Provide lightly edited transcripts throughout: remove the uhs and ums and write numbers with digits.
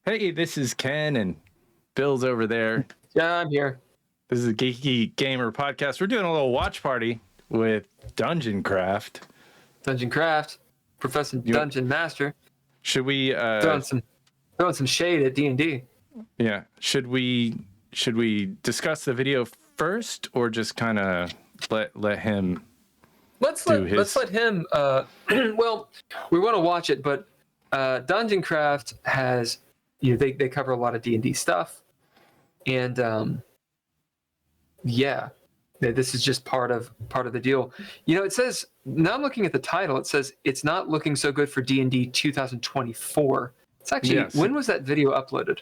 Hey, this is Ken and Bill's over there. Yeah, I'm here. This is a Geeky Gamer Podcast. We're doing a little watch party with Dungeon Craft. Dungeon Craft, Professor Dungeon Master. Should we throwing some shade at D&D? Yeah. Should we discuss the video first, or just kind of let him? Let's let him. Well, we want to watch it, but Dungeon Craft has they cover a lot of D&D stuff, and yeah, this is just part of the deal. It says, now I'm looking at the title. It says it's not looking so good for D&D 2024. It's actually When was that video uploaded?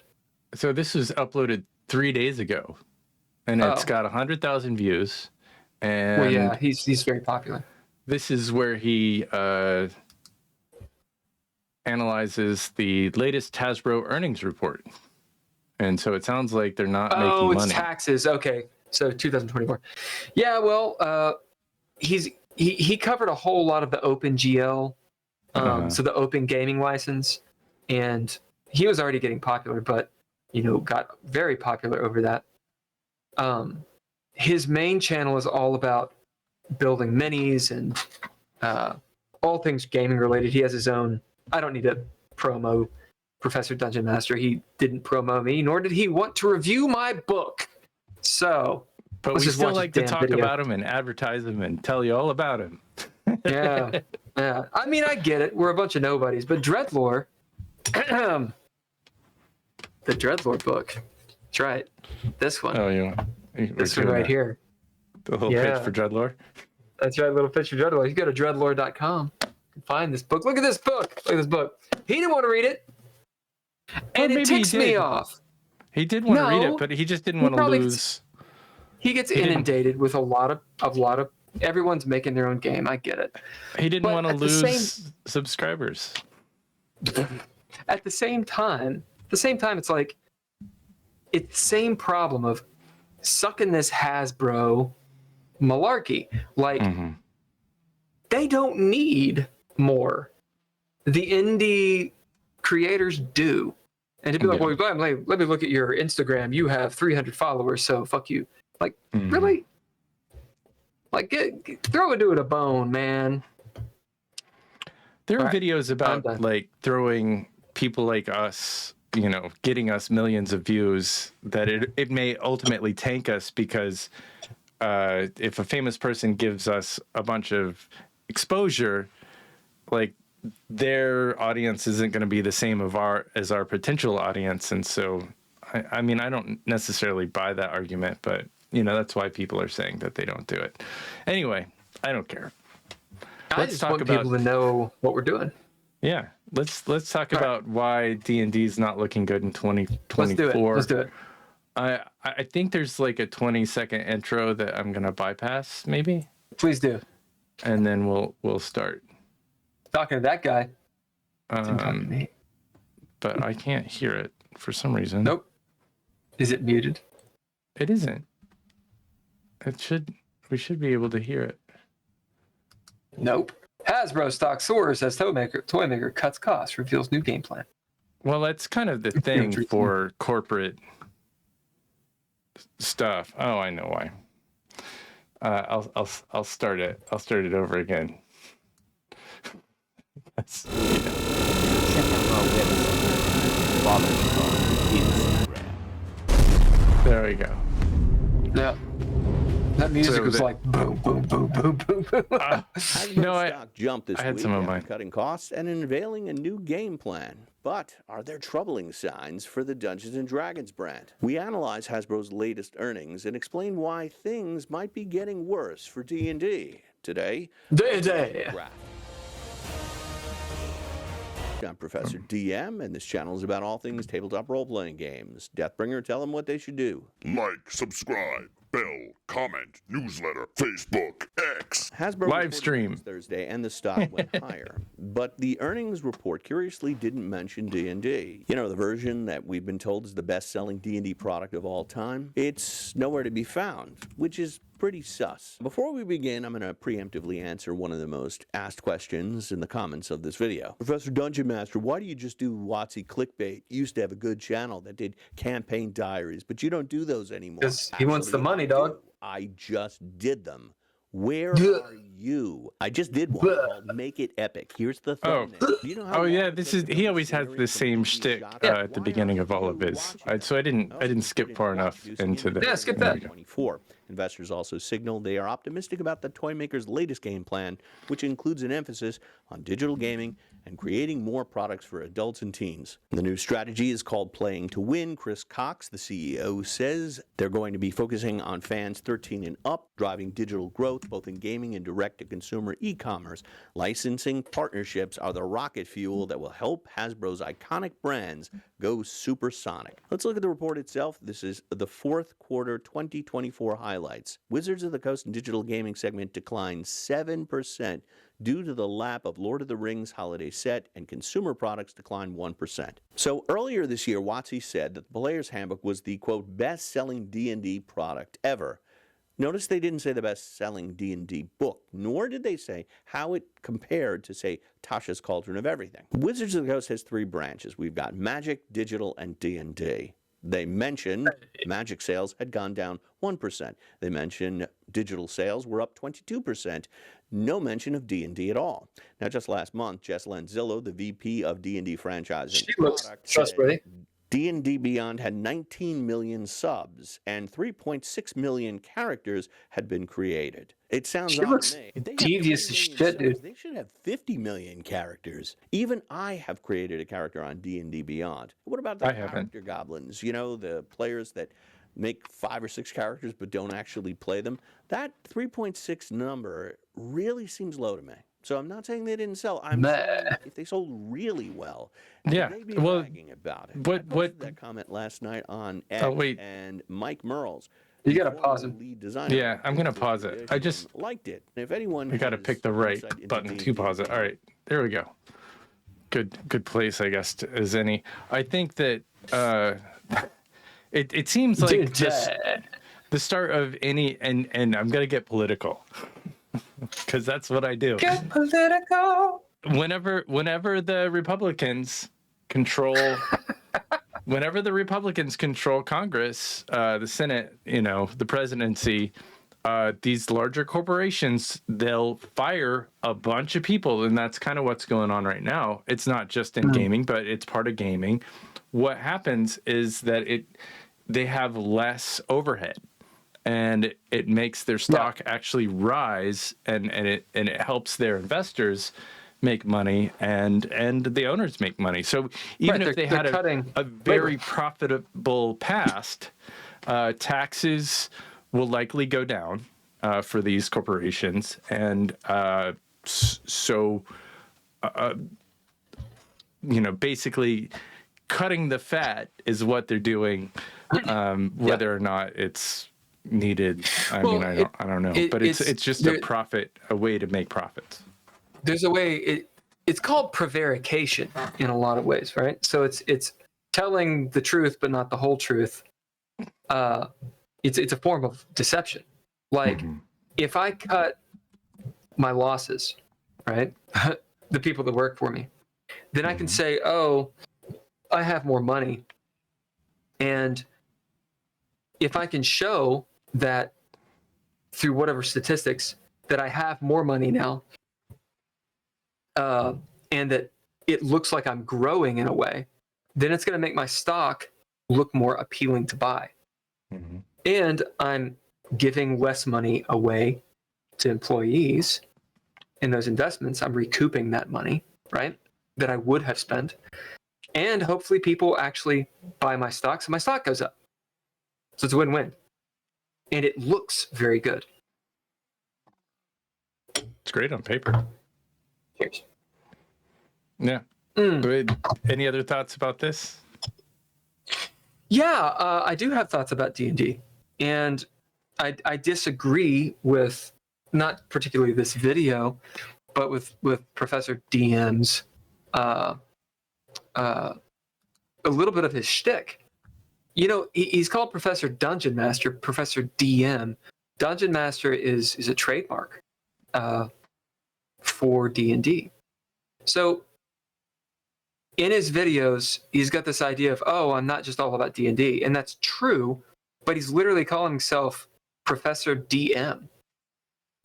So this was uploaded 3 days ago, and it's got 100,000 views. And well, yeah, he's very popular. This is where he analyzes the latest Hasbro earnings report, and so it sounds like they're not making money. Oh, it's taxes. Okay, so 2024. Yeah, well, he covered a whole lot of the OpenGL, so the Open Gaming License, and he was already getting popular, but got very popular over that. His main channel is all about building minis and all things gaming related. He has his own. I don't need to promo Professor Dungeon Master. He didn't promo me, nor did he want to review my book. So, but we still like to talk about him and advertise him and tell you all about him. yeah. I mean, I get it. We're a bunch of nobodies, but Dreadlore, the Dreadlore book. That's right. This one. Oh, this one right here. The little pitch for Dreadlore. That's right, little pitch for Dreadlore. You go to dreadlore.com. Find this book. Look at this book. He didn't want to read it, and it ticks me off. He did want to read it, but he just didn't want to lose. He gets inundated with a lot of. Everyone's making their own game. I get it. He didn't want to lose subscribers. At the same time, it's like it's the same problem of sucking this Hasbro malarkey. Like they don't need more. The indie creators do. And to be like, well, let me look at your Instagram. You have 300 followers, so fuck you. Like, really? Like, throw a dude a bone, man. There are videos about like throwing people like us, getting us millions of views, that it may ultimately tank us, because if a famous person gives us a bunch of exposure, like their audience isn't going to be the same as our potential audience. And so, I mean, I don't necessarily buy that argument, but that's why people are saying that they don't do it. Anyway, I don't care. I just want people to know what we're doing. Yeah, let's talk about why D&D is not looking good in 2024. Let's do it. I think there's like a 20-second intro that I'm gonna bypass, maybe. Please do. And then we'll start. Talking to that guy. Talking to me. But I can't hear it for some reason. Nope. Is it muted? It isn't. We should be able to hear it. Nope. Hasbro stock soars as toy maker cuts costs, reveals new game plan. Well, that's kind of the thing for corporate stuff. Oh, I know why. I'll start it. I'll start it over again. Check out our website. Follow us on Instagram. There we go. Yeah. That music was like boom, boom, boom, boom, boom, boom. Stock jumped this had week some of mine. cutting costs and unveiling a new game plan. But are there troubling signs for the Dungeons & Dragons brand? We analyze Hasbro's latest earnings and explain why things might be getting worse for D&D. Today, I'm Professor DM, and this channel is about all things tabletop role-playing games. Deathbringer, tell them what they should do. Like, subscribe, bell, comment, newsletter, Facebook, X. Hasbro live stream Thursday, and the stock went higher. But the earnings report curiously didn't mention D&D. You know, the version that we've been told is the best-selling D&D product of all time. It's nowhere to be found, which is pretty sus. Before we begin, I'm going to preemptively answer one of the most asked questions in the comments of this video. Professor Dungeon Master, why do you just do WotC clickbait? You used to have a good channel that did campaign diaries, but you don't do those anymore. Because he wants the money, dog. I just did them. Where are you? I just did one called Make It Epic. Here's the thumbnail. Do you know how yeah, this is he always has the same shtick at the beginning of all of his. So I didn't skip far enough into the. Yeah, skip that. 24. Investors also signaled they are optimistic about the toy maker's latest game plan, which includes an emphasis on digital gaming and creating more products for adults and teens. The new strategy is called Playing to Win. Chris Cox, the CEO, says they're going to be focusing on fans 13 and up, driving digital growth both in gaming and direct-to-consumer e-commerce. Licensing partnerships are the rocket fuel that will help Hasbro's iconic brands go supersonic. Let's look at the report itself. This is the fourth quarter 2024 highlights. Wizards of the Coast and digital gaming segment declined 7% due to the lap of Lord of the Rings holiday set, and consumer products declined 1%. So earlier this year, WotC said that the Player's Handbook was the, quote, best-selling D&D product ever. Notice they didn't say the best-selling D&D book, nor did they say how it compared to, say, Tasha's Cauldron of Everything. Wizards of the Coast has three branches. We've got Magic, Digital, and D&D. They mentioned Magic sales had gone down 1%. They mentioned digital sales were up 22%. No mention of D&D at all. Now, just last month, Jess Lanzillo, the VP of D&D franchise and product, said D&D Beyond had 19 million subs and 3.6 million characters had been created. It sounds odd to me. If they have devious as shit, dude. They should have 50 million characters. Even I have created a character on D&D Beyond. What about the character goblins? You know, the players that make 5 or 6 characters but don't actually play them? That 3.6 number really seems low to me. So I'm not saying they didn't sell. I'm saying if they sold really well, they'd be bragging about it. I posted that comment last night on X and Mike Merles. You gotta pause it. Yeah, I'm gonna pause it. I just liked it. If anyone, I gotta pick the right button to pause it. All right, there we go. Good place, I guess, as any. I think that it seems like the start of any, and I'm gonna get political. Because that's what I do. Get political. Whenever the Republicans control, Congress, the Senate, the presidency, these larger corporations, they'll fire a bunch of people, and that's kind of what's going on right now. It's not just in gaming, but it's part of gaming. What happens is that they have less overhead. And it makes their stock actually rise, and it helps their investors make money, and the owners make money. So even if they had a very profitable past, taxes will likely go down for these corporations, and basically cutting the fat is what they're doing, whether or not it's needed. I don't know, but it's just a way to make profits. There's a way. It's called prevarication in a lot of ways, right? So it's telling the truth but not the whole truth. It's a form of deception. Like if I cut my losses, right, the people that work for me, then I can say, oh, I have more money, and if I can show that through whatever statistics that I have more money now, and that it looks like I'm growing in a way, then it's going to make my stock look more appealing to buy. And I'm giving less money away to employees in those investments. I'm recouping that money, right, that I would have spent. And hopefully people actually buy my stock, so my stock goes up. So it's a win-win. And it looks very good. It's great on paper. Cheers. Yeah. Any other thoughts about this? Yeah, I do have thoughts about D&D. And I disagree with not particularly this video, but with Professor DM's a little bit of his shtick. You know, he's called Professor Dungeon Master, Professor DM. Dungeon Master is a trademark for D&D. So in his videos, he's got this idea of, oh, I'm not just all about D&D, and that's true, but he's literally calling himself Professor DM.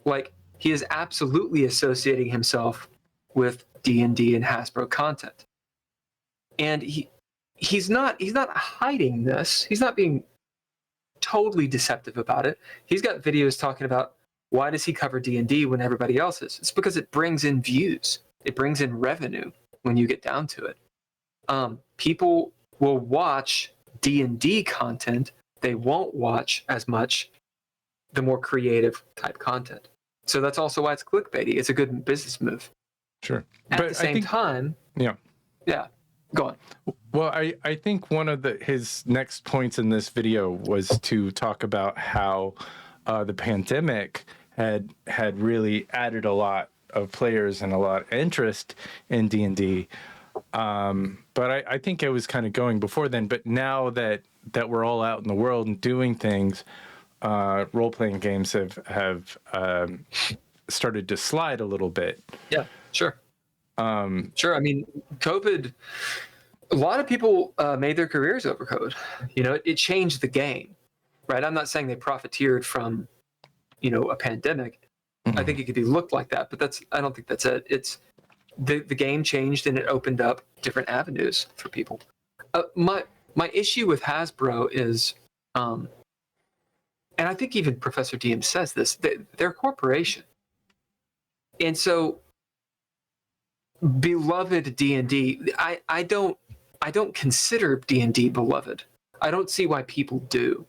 Like, he is absolutely associating himself with D&D and Hasbro content. And he's not hiding this. He's not being totally deceptive about it. He's got videos talking about why does he cover D&D when everybody else is? It's because it brings in views. It brings in revenue when you get down to it. People will watch D&D content. They won't watch as much the more creative type content. So that's also why it's clickbaity. It's a good business move. Sure. At the same time, yeah, go on. Well, I think one of his next points in this video was to talk about how the pandemic had really added a lot of players and a lot of interest in D&D. But I think it was kind of going before then. But now that we're all out in the world and doing things, role-playing games have started to slide a little bit. Yeah, sure. Sure. I mean, COVID, a lot of people made their careers over COVID. You know, it changed the game, right? I'm not saying they profiteered from, a pandemic. Mm-hmm. I think it could be looked like that, but I don't think that's it. It's the game changed and it opened up different avenues for people. My issue with Hasbro is, and I think even Professor DM says this, they're a corporation. And so beloved D&D, I don't consider D&D beloved. I don't see why people do.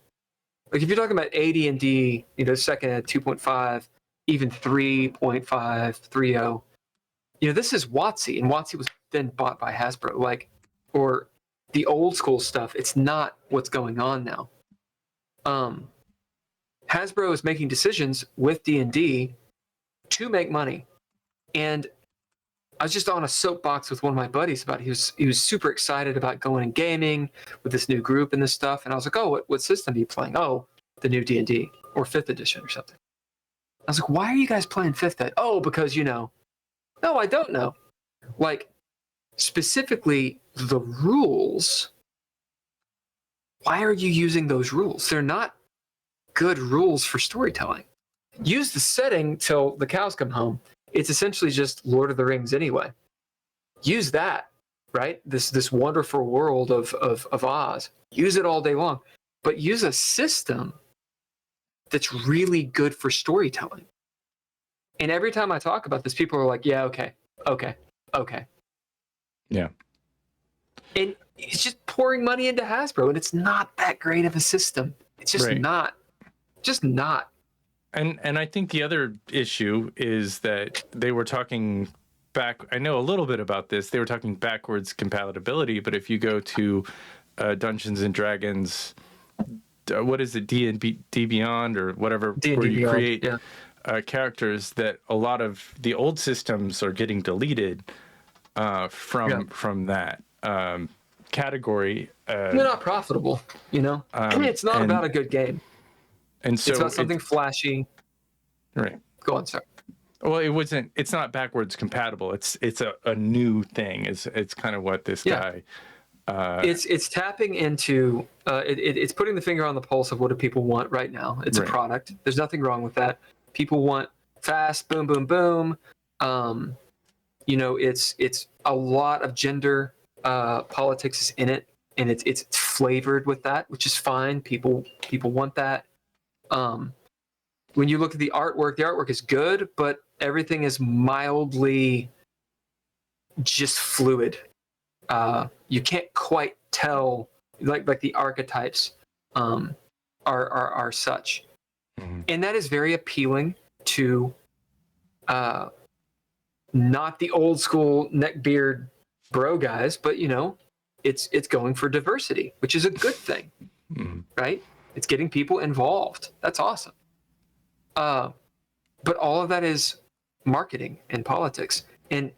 Like if you're talking about AD&D, second at 2.5, even 3.5, 3.0, this is WotC, and WotC was then bought by Hasbro. Or the old school stuff, it's not what's going on now. Hasbro is making decisions with D&D to make money. And I was just on a soapbox with one of my buddies about it. He was super excited about going and gaming with this new group and this stuff. And I was like, oh, what system are you playing? Oh, the new D&D or 5th edition or something. I was like, why are you guys playing 5th ed? Oh, because No, I don't know. Specifically the rules. Why are you using those rules? They're not good rules for storytelling. Use the setting till the cows come home. It's essentially just Lord of the Rings anyway. Use that, right? This wonderful world of Oz. Use it all day long. But use a system that's really good for storytelling. And every time I talk about this, people are like, yeah, okay. Yeah. And it's just pouring money into Hasbro, and it's not that great of a system. It's just not. Just not. And I think the other issue is that they were talking back. I know a little bit about this. They were talking backwards compatibility, but if you go to Dungeons and Dragons, what is it, D&D Beyond or whatever, D&D where you Beyond, create characters, that a lot of the old systems are getting deleted from that category. They're not profitable, it's not about a good game. And so it's about something flashy. Right. Go on, sir. Well, it's not backwards compatible. It's a new thing. It's kind of what this guy. It's tapping into. It's putting the finger on the pulse of what do people want right now. It's a product. There's nothing wrong with that. People want fast, boom, boom, boom. It's a lot of gender politics is in it, and it's flavored with that, which is fine. People want that. When you look at the artwork is good, but everything is mildly just fluid. You can't quite tell, like the archetypes are such, and that is very appealing to not the old school neckbeard bro guys, but it's going for diversity, which is a good thing, right? It's getting people involved. That's awesome. But all of that is marketing and politics. And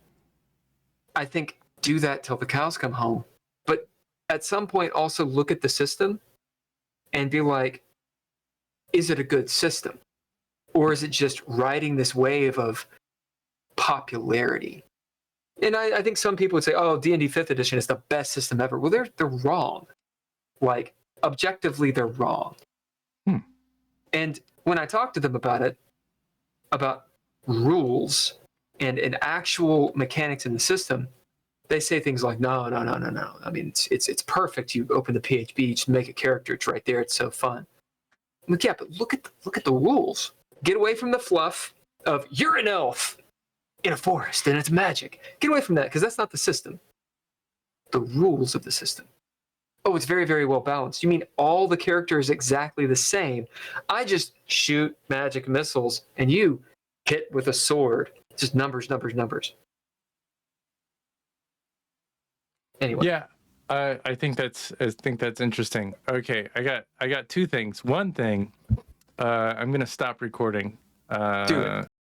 I think do that till the cows come home. But at some point also look at the system and be like, is it a good system? Or is it just riding this wave of popularity? And I think some people would say, oh, D&D 5th edition is the best system ever. Well, they're wrong. Like, objectively, they're wrong. And when I talk to them about rules and actual mechanics in the system, they say things like, no. I mean, it's perfect. You open the PHB, you just make a character. It's right there. It's so fun. I'm like, yeah, but look at the rules. Get away from the fluff of you're an elf in a forest and it's magic. Get away from that, because that's not the system. The rules of the system. Oh, it's very, very well balanced. You mean all the characters exactly the same? I just shoot magic missiles and you hit with a sword. It's just numbers. Anyway. Yeah, I think that's interesting. Okay, I got two things. One thing, I'm gonna stop recording. Do it.